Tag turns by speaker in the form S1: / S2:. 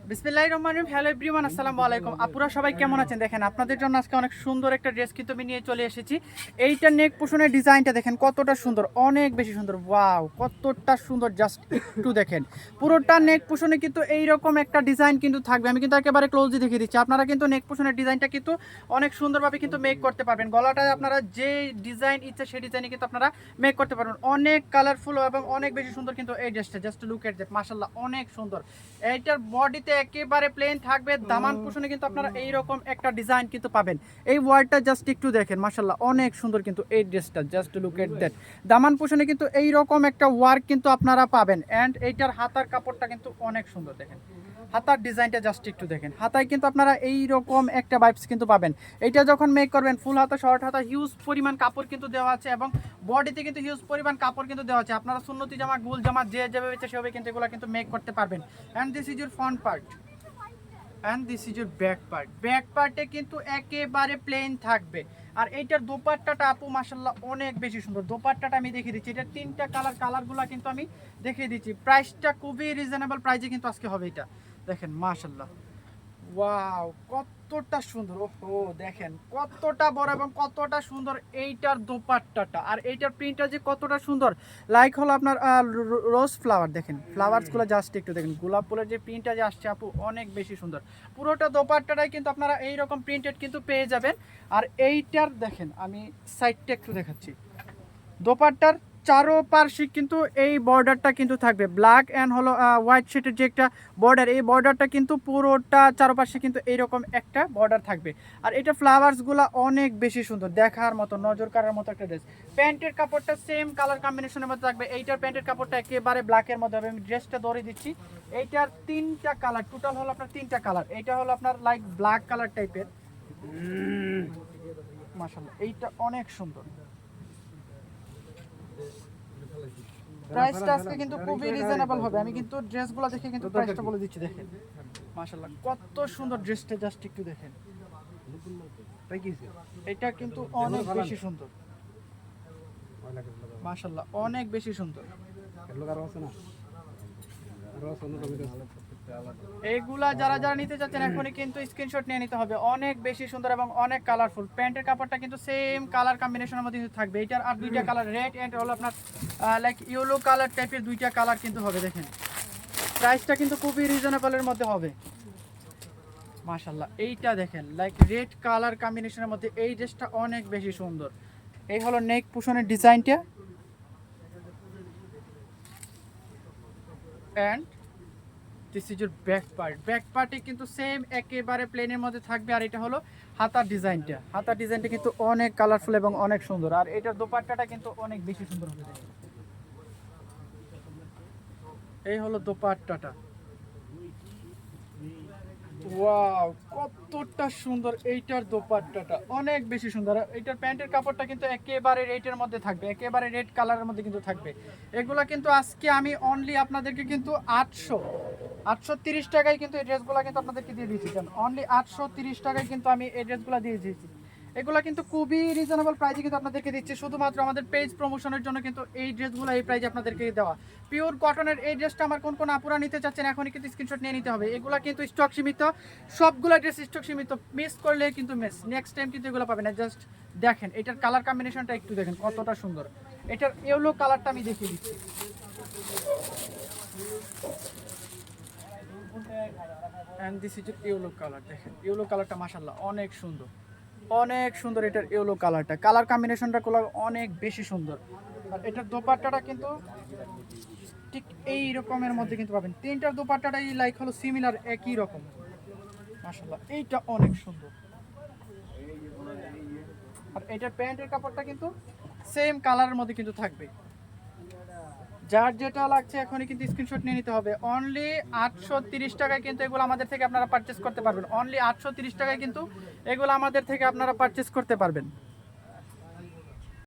S1: বিসমিল্লাহির রহমানির রহিম। Hello everyone, আসসালামু আলাইকুম। আপুরা সবাই কেমন আছেন? দেখেন আপনাদের জন্য আজকে অনেক সুন্দর একটা ড্রেস কিন্তু আমি নিয়ে চলে এসেছি। এইটা নেক পোষণের ডিজাইনটা দেখেন কতটা সুন্দর, অনেক বেশি সুন্দর। ওয়াও, কতটা সুন্দর, জাস্ট একটু দেখেন। পুরোটা নেক পোষণে কিন্তু এইরকম একটা ডিজাইন কিন্তু থাকবে। আমি কিন্তু একেবারে ক্লোজলি দেখিয়ে দিচ্ছি। আপনারা কিন্তু নেক পোষণের ডিজাইনটা কিন্তু অনেক সুন্দরভাবে কিন্তু মেক করতে পারবেন। গলাটায় আপনারা যে ডিজাইন ইচ্ছা সেই ডিজাইনে কিন্তু আপনারা মেক করতে পারবেন। অনেক কালারফুল এবং অনেক বেশি সুন্দর কিন্তু এই ড্রেসটা। জাস্ট লুক এট দ্যাট, মাশাআল্লাহ, অনেক সুন্দর। এইটার বডিতে একেবারে প্লেন থাকবে, দামান কুশনে কিন্তু আপনারা এইরকম একটা ডিজাইন কিন্তু পাবেন। এই ওয়ার্ডটা জাস্ট একটু দেখেন, মাশাআল্লাহ, অনেক সুন্দর কিন্তু এই ড্রেসটা। জাস্ট লুক এট দ্যাট, দামান কুশনে কিন্তু এইরকম একটা ওয়ার্ক কিন্তু আপনারা পাবেন। অ্যান্ড এইটার হাতার কাপড়টা কিন্তু অনেক সুন্দর, দেখেন হাতার ডিজাইনটা জাস্ট একটু দেখেন। হাতায় কিন্তু আপনারা এইরকম একটা ভাইবস কিন্তু পাবেন। এইটা যখন মেক করবেন ফুল হাতা, শর্ট হাতা, হিউজ পরিমাণ কাপড় কিন্তু দেওয়া আছে এবং বডিতে কিন্তু হিউজ পরিমাণ কাপড় কিন্তু দেওয়া আছে। আপনারা সুন্নতি জামা, গুল জামা যে যেভাবে ইচ্ছে সেভাবে কিন্তু এগুলো কিন্তু মেক করতে পারবেন। And this is your front part and this is your back part. Back পার্টে কিন্তু একেবারে প্লেন থাকবে। আর এইটার দোপাট্টাটা আপু মাশাআল্লাহ অনেক বেশি সুন্দর। দোপাট্টাটা আমি দেখিয়ে দিচ্ছি। এটা তিনটা কালারগুলো কিন্তু আমি দেখিয়ে দিচ্ছি। প্রাইসটা খুবই রিজনেবল প্রাইসে কিন্তু আজকে হবে। এটা দেখেন মাশাআল্লাহ, ওয়াও, কতটা সুন্দর। ওহো, দেখেন কতটা বড় এবং কতটা সুন্দর এইটার দোপাট্টাটা। আর এইটার প্রিন্টটা যে কতটা সুন্দর, লাইক হলো আপনার রোজ ফ্লাওয়ার। দেখেন ফ্লাওয়ার্সগুলো জাস্ট একটু দেখেন। গোলাপ ফুলের যে প্রিন্টটা যে আসছে আপু, অনেক বেশি সুন্দর। পুরোটা দোপাট্টাটাই কিন্তু আপনারা এইরকম প্রিন্টেড কিন্তু পেয়ে যাবেন। আর এইটার দেখেন, আমি সাইডটা একটু দেখাচ্ছি। দোপাট্টার চারোপাশে কিন্তু এই বর্ডারটা কিন্তু থাকবে, ব্ল্যাক অ্যান্ড হলো হোয়াইট শেডের যে একটা বর্ডার, এই বর্ডারটা কিন্তু পুরোটা চারোপাশে কিন্তু এইরকম একটা বর্ডার থাকবে। আর এটা ফ্লাওয়ার্সগুলো অনেক বেশি সুন্দর, দেখার মতো, নজর কাড়ার মতো একটা ড্রেস। প্যান্টের কাপড়টা সেম কালার কম্বিনেশনের মধ্যে থাকবে। এইটার প্যান্টের কাপড়টা একেবারে ব্ল্যাকের মধ্যে হবে। আমি ড্রেসটা ধরে দিচ্ছি। এইটার তিনটা কালার, টোটাল হলো আপনার তিনটা কালার। এইটা হলো আপনার লাইক ব্ল্যাক কালার টাইপের, মাশাআল্লাহ, এইটা অনেক সুন্দর। প্রাইসটা আজকে কিন্তু খুবই রিজনেবল হবে। আমি কিন্তু ড্রেসগুলো দেখে কিন্তু প্রাইসটা বলে দিচ্ছি। দেখেন মাশাআল্লাহ কত সুন্দর ড্রেসটা, জাস্ট একটু দেখেন। এটা কিন্তু অনেক বেশি সুন্দর, মাশাআল্লাহ, অনেক বেশি সুন্দর। এইগুলা যারা যারা নিতে চাচ্ছেন এখনই কিন্তু স্ক্রিনশট নিয়ে নিতে হবে। অনেক বেশি সুন্দর এবং অনেক কালারফুল। প্যান্টের কাপড়টা কিন্তু সেম কালার কম্বিনেশনের মধ্যে কিন্তু থাকবে। এটার আর দুইটা কালার, রেড এন্ড হলো আপনার লাইক ইয়েলো কালার টাইপের দুইটা কালার কিন্তু হবে। দেখেন প্রাইসটা কিন্তু খুবই রিজনেবলের মধ্যে হবে। মাশাআল্লাহ, এইটা দেখেন লাইক রেড কালার কম্বিনেশনের মধ্যে এই ড্রেসটা অনেক বেশি সুন্দর। এই হলো নেক পোষণের ডিজাইনটা। And this is your back part. Back পার্টে কিন্তু সেম একেবারে প্লেনের মধ্যে থাকবে। আর এটা হলো হাতার ডিজাইনটা। হাতার ডিজাইনটা কিন্তু অনেক কালারফুল এবং অনেক সুন্দর। আর এটার দোপাট্টাটা কিন্তু অনেক বেশি সুন্দর হবে। দেখেন এই হলো দোপাট্টাটা। ওয়াও, কতটা সুন্দর এইটার দোপাট্টাটা, অনেক বেশি সুন্দর। এইটার প্যান্টের কাপড়টা কিন্তু একেবারে রেডের মধ্যে থাকবে, একেবারে রেড কালারের মধ্যে কিন্তু থাকবে। এগুলা কিন্তু আজকে আমি অনলি আপনাদেরকে কিন্তু 830 টাকায় কিন্তু এই ড্রেসগুলো কিন্তু আপনাদেরকে দিয়ে দিয়েছি। অনলি 830 টাকায় কিন্তু আমি এই ড্রেসগুলো দিয়ে দিয়েছি। এগুলো কিন্তু খুবই রিজনেবল প্রাইসে কিন্তু আপনাদেরকে দিচ্ছি, শুধুমাত্র আমাদের পেজ প্রমোশনের জন্য কিন্তু এই ড্রেসগুলো এই প্রাইসে আপনাদেরকে দেওয়া। পিওর কটনের এই ড্রেসটা আমার কোন কোন আপুরা নিতে চাচ্ছেন এখনই কিন্তু স্ক্রিনশট নিয়ে নিতে হবে। এগুলো কিন্তু স্টক সীমিত, সবগুলো ড্রেস স্টক সীমিত। মিস করলে কিন্তু মিস, নেক্সট টাইম কিন্তু এগুলো পাবেন না। জাস্ট দেখেন এটার কালার কম্বিনেশনটা একটু দেখেন কতটা সুন্দর। এটার ইয়েলো কালারটা আমি দেখিয়ে দিচ্ছি। And this is yellow colour. দেখেন ইয়েলো কালারটা মাশাআল্লাহ অনেক সুন্দর, অনেক সুন্দর। এটার ইয়েলো কালারটা, কালার কম্বিনেশনটা অনেক বেশি সুন্দর। আর এটার দোপাট্টাটা কিন্তু ঠিক এই রকমের মধ্যে কিন্তু পাবেন। তিনটার দোপাট্টাটাই লাইক হলো সিমিলার, একই রকম। মাশাআল্লাহ, এইটা অনেক সুন্দর। আর এটার প্যান্টের কাপড়টা কিন্তু সেম কালারের মধ্যে কিন্তু থাকবে। যার যেটা লাগছে এখনই কিন্তু স্ক্রিনশট নিয়ে নিতে হবে। অনলি 830 টাকায় কিন্তু এগুলো আমাদের থেকে আপনারা পারচেস করতে পারবেন। অনলি 830 টাকায় কিন্তু এগুলো আমাদের থেকে আপনারা পারচেস করতে পারবেন।